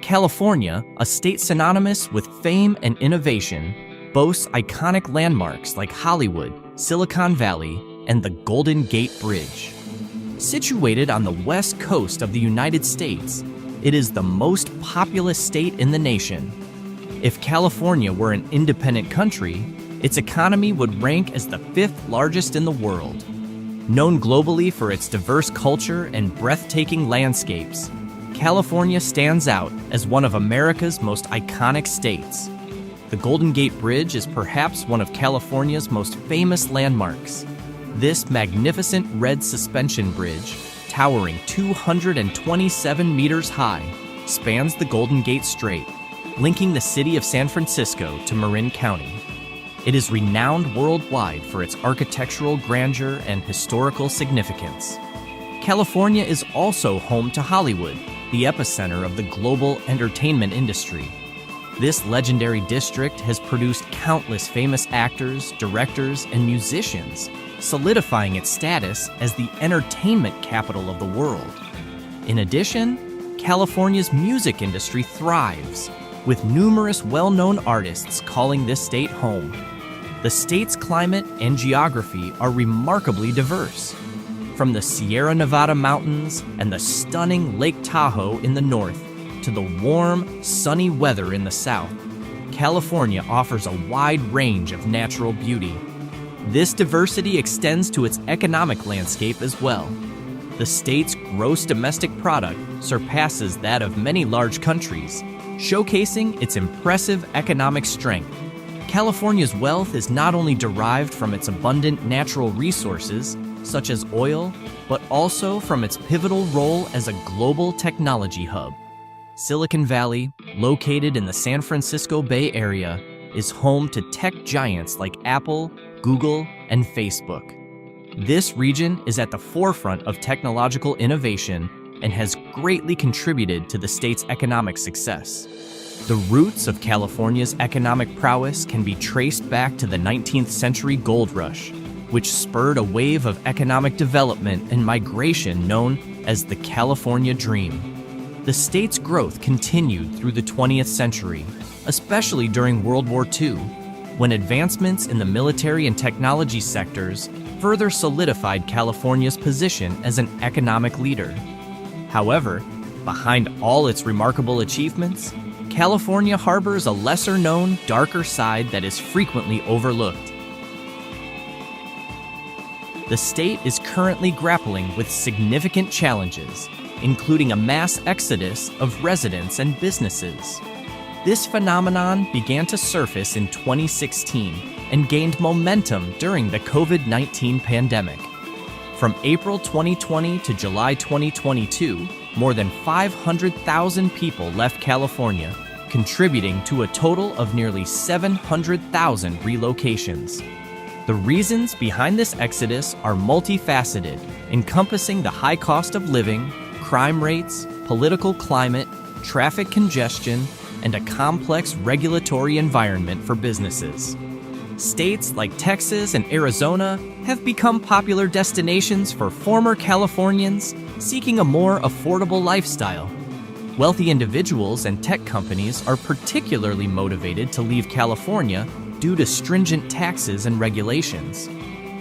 California, a state synonymous with fame and innovation, boasts iconic landmarks like Hollywood, Silicon Valley, and the Golden Gate Bridge. Situated on the west coast of the United States, it is the most populous state in the nation. If California were an independent country, its economy would rank as the 5th largest in the world. Known globally for its diverse culture and breathtaking landscapes, California stands out as one of America's most iconic states. The Golden Gate Bridge is perhaps one of California's most famous landmarks. This magnificent red suspension bridge, towering 227 meters high, spans the Golden Gate Strait, linking the city of San Francisco to Marin County. It is renowned worldwide for its architectural grandeur and historical significance. California is also home to Hollywood, the epicenter of the global entertainment industry. This legendary district has produced countless famous actors, directors, and musicians, solidifying its status as the entertainment capital of the world. In addition, California's music industry thrives, with numerous well-known artists calling this state home. The state's climate and geography are remarkably diverse. From the Sierra Nevada mountains and the stunning Lake Tahoe in the north to the warm, sunny weather in the south, California offers a wide range of natural beauty. This diversity extends to its economic landscape as well. The state's gross domestic product surpasses that of many large countries, showcasing its impressive economic strength. California's wealth is not only derived from its abundant natural resources, such as oil, but also from its pivotal role as a global technology hub. Silicon Valley, located in the San Francisco Bay Area, is home to tech giants like Apple, Google, and Facebook. This region is at the forefront of technological innovation and has greatly contributed to the state's economic success. The roots of California's economic prowess can be traced back to the 19th century gold rush, which spurred a wave of economic development and migration known as the California Dream. The state's growth continued through the 20th century, especially during World War II, when advancements in the military and technology sectors further solidified California's position as an economic leader. However, behind all its remarkable achievements, California harbors a lesser-known, darker side that is frequently overlooked. The state is currently grappling with significant challenges, including a mass exodus of residents and businesses. This phenomenon began to surface in 2016 and gained momentum during the COVID-19 pandemic. From April 2020 to July 2022, more than 500,000 people left California, contributing to a total of nearly 700,000 relocations. The reasons behind this exodus are multifaceted, encompassing the high cost of living, crime rates, political climate, traffic congestion, and a complex regulatory environment for businesses. States like Texas and Arizona have become popular destinations for former Californians seeking a more affordable lifestyle. Wealthy individuals and tech companies are particularly motivated to leave California due to stringent taxes and regulations.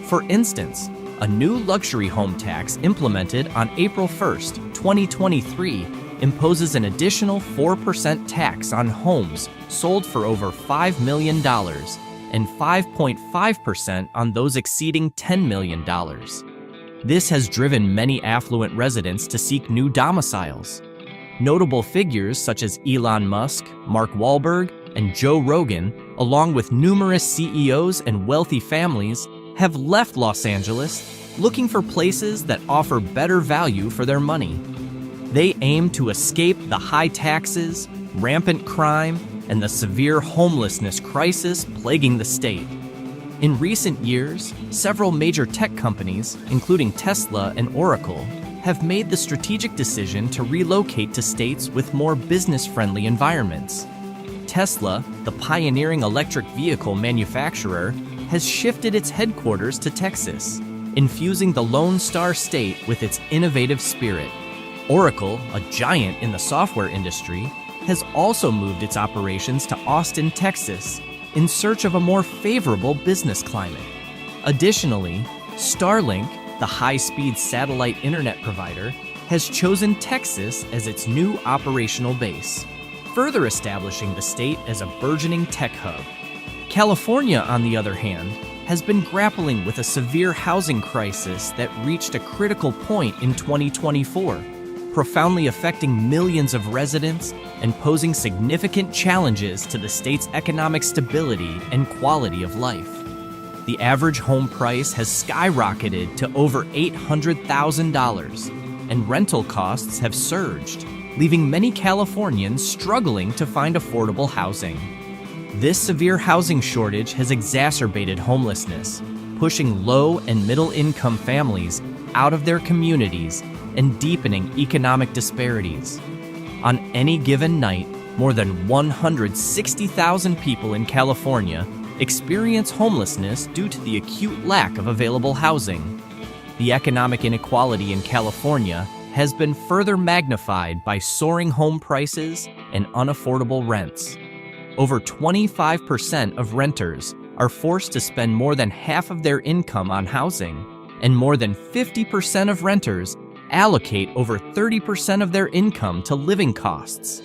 For instance, a new luxury home tax implemented on April 1st, 2023, imposes an additional 4% tax on homes sold for over $5 million and 5.5% on those exceeding $10 million. This has driven many affluent residents to seek new domiciles. Notable figures such as Elon Musk, Mark Wahlberg, and Joe Rogan, along with numerous CEOs and wealthy families, have left Los Angeles looking for places that offer better value for their money. They aim to escape the high taxes, rampant crime, and the severe homelessness crisis plaguing the state. In recent years, several major tech companies, including Tesla and Oracle, have made the strategic decision to relocate to states with more business-friendly environments. Tesla, the pioneering electric vehicle manufacturer, has shifted its headquarters to Texas, infusing the Lone Star State with its innovative spirit. Oracle, a giant in the software industry, has also moved its operations to Austin, Texas, in search of a more favorable business climate. Additionally, Starlink, the high-speed satellite internet provider, has chosen Texas as its new operational base, further establishing the state as a burgeoning tech hub. California, on the other hand, has been grappling with a severe housing crisis that reached a critical point in 2024, profoundly affecting millions of residents and posing significant challenges to the state's economic stability and quality of life. The average home price has skyrocketed to over $800,000, and rental costs have surged, leaving many Californians struggling to find affordable housing. This severe housing shortage has exacerbated homelessness, pushing low and middle-income families out of their communities and deepening economic disparities. On any given night, more than 160,000 people in California experience homelessness due to the acute lack of available housing. The economic inequality in California has been further magnified by soaring home prices and unaffordable rents. Over 25% of renters are forced to spend more than half of their income on housing, and more than 50% of renters allocate over 30% of their income to living costs.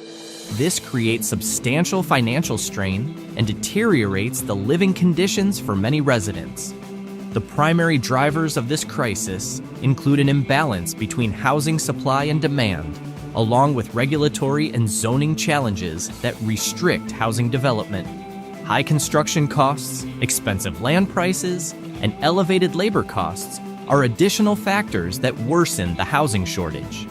This creates substantial financial strain and deteriorates the living conditions for many residents. The primary drivers of this crisis include an imbalance between housing supply and demand, along with regulatory and zoning challenges that restrict housing development. High construction costs, expensive land prices, and elevated labor costs are additional factors that worsen the housing shortage.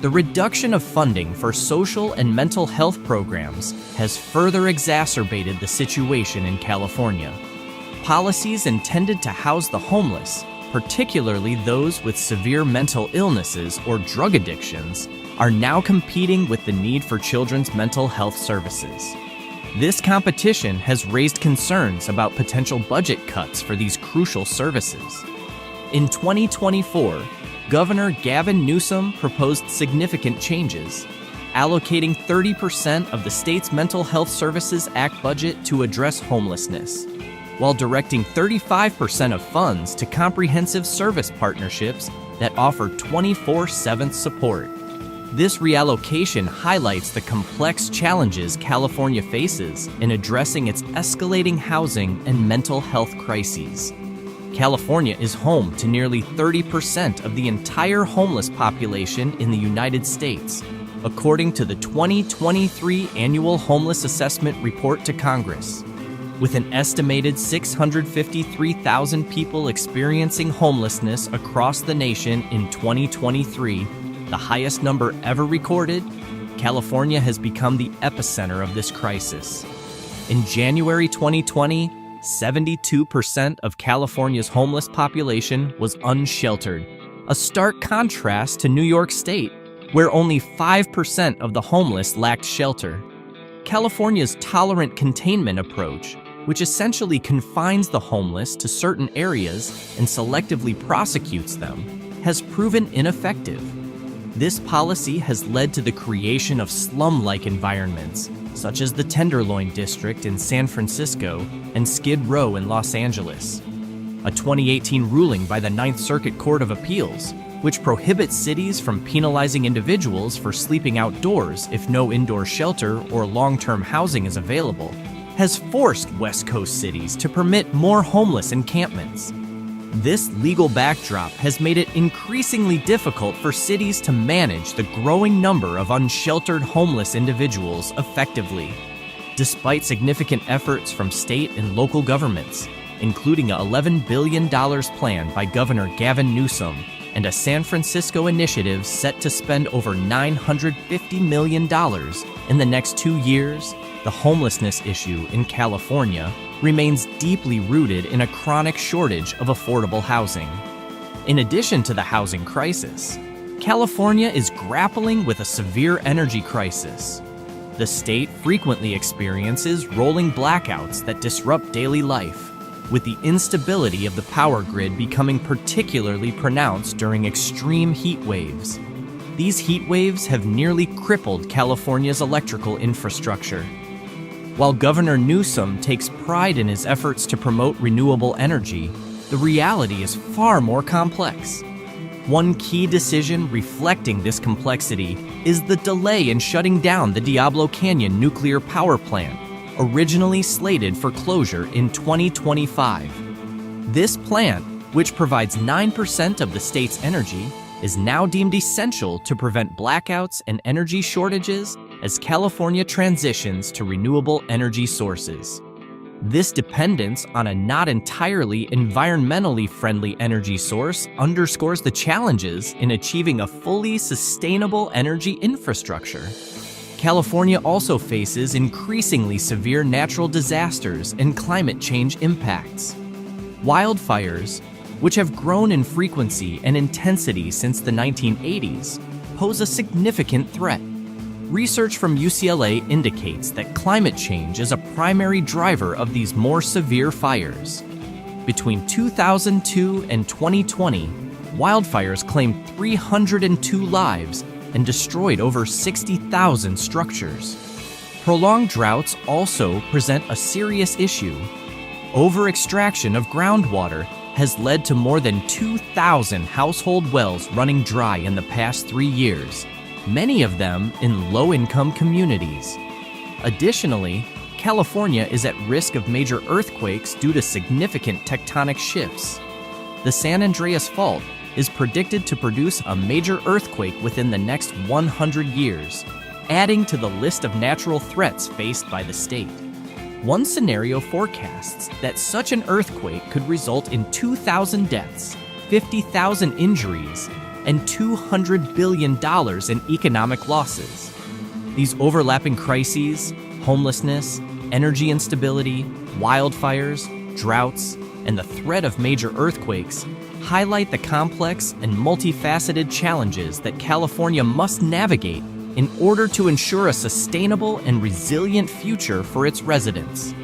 The reduction of funding for social and mental health programs has further exacerbated the situation in California. Policies intended to house the homeless, particularly those with severe mental illnesses or drug addictions, are now competing with the need for children's mental health services. This competition has raised concerns about potential budget cuts for these crucial services. In 2024, Governor Gavin Newsom proposed significant changes, allocating 30% of the state's Mental Health Services Act budget to address homelessness, while directing 35% of funds to comprehensive service partnerships that offer 24/7 support. This reallocation highlights the complex challenges California faces in addressing its escalating housing and mental health crises. California is home to nearly 30% of the entire homeless population in the United States, according to the 2023 Annual Homeless Assessment Report to Congress. With an estimated 653,000 people experiencing homelessness across the nation in 2023, the highest number ever recorded, California has become the epicenter of this crisis. In January 2020, 72% of California's homeless population was unsheltered, a stark contrast to New York State, where only 5% of the homeless lacked shelter. California's tolerant containment approach, which essentially confines the homeless to certain areas and selectively prosecutes them, has proven ineffective. This policy has led to the creation of slum-like environments, such as the Tenderloin District in San Francisco and Skid Row in Los Angeles. A 2018 ruling by the Ninth Circuit Court of Appeals, which prohibits cities from penalizing individuals for sleeping outdoors if no indoor shelter or long-term housing is available, has forced West Coast cities to permit more homeless encampments. This legal backdrop has made it increasingly difficult for cities to manage the growing number of unsheltered homeless individuals effectively. Despite significant efforts from state and local governments, including a $11 billion plan by Governor Gavin Newsom and a San Francisco initiative set to spend over $950 million in the next 2 years, the homelessness issue in California remains deeply rooted in a chronic shortage of affordable housing. In addition to the housing crisis, California is grappling with a severe energy crisis. The state frequently experiences rolling blackouts that disrupt daily life, with the instability of the power grid becoming particularly pronounced during extreme heat waves. These heat waves have nearly crippled California's electrical infrastructure. While Governor Newsom takes pride in his efforts to promote renewable energy, the reality is far more complex. One key decision reflecting this complexity is the delay in shutting down the Diablo Canyon nuclear power plant, originally slated for closure in 2025. This plant, which provides 9% of the state's energy, is now deemed essential to prevent blackouts and energy shortages as California transitions to renewable energy sources. This dependence on a not entirely environmentally friendly energy source underscores the challenges in achieving a fully sustainable energy infrastructure. California also faces increasingly severe natural disasters and climate change impacts. Wildfires, which have grown in frequency and intensity since the 1980s, pose a significant threat. Research from UCLA indicates that climate change is a primary driver of these more severe fires. Between 2002 and 2020, wildfires claimed 302 lives and destroyed over 60,000 structures. Prolonged droughts also present a serious issue. Over-extraction of groundwater has led to more than 2,000 household wells running dry in the past 3 years, many of them in low-income communities. Additionally, California is at risk of major earthquakes due to significant tectonic shifts. The San Andreas Fault is predicted to produce a major earthquake within the next 100 years, adding to the list of natural threats faced by the state. One scenario forecasts that such an earthquake could result in 2,000 deaths, 50,000 injuries, and $200 billion in economic losses. These overlapping crises, homelessness, energy instability, wildfires, droughts, and the threat of major earthquakes highlight the complex and multifaceted challenges that California must navigate in order to ensure a sustainable and resilient future for its residents.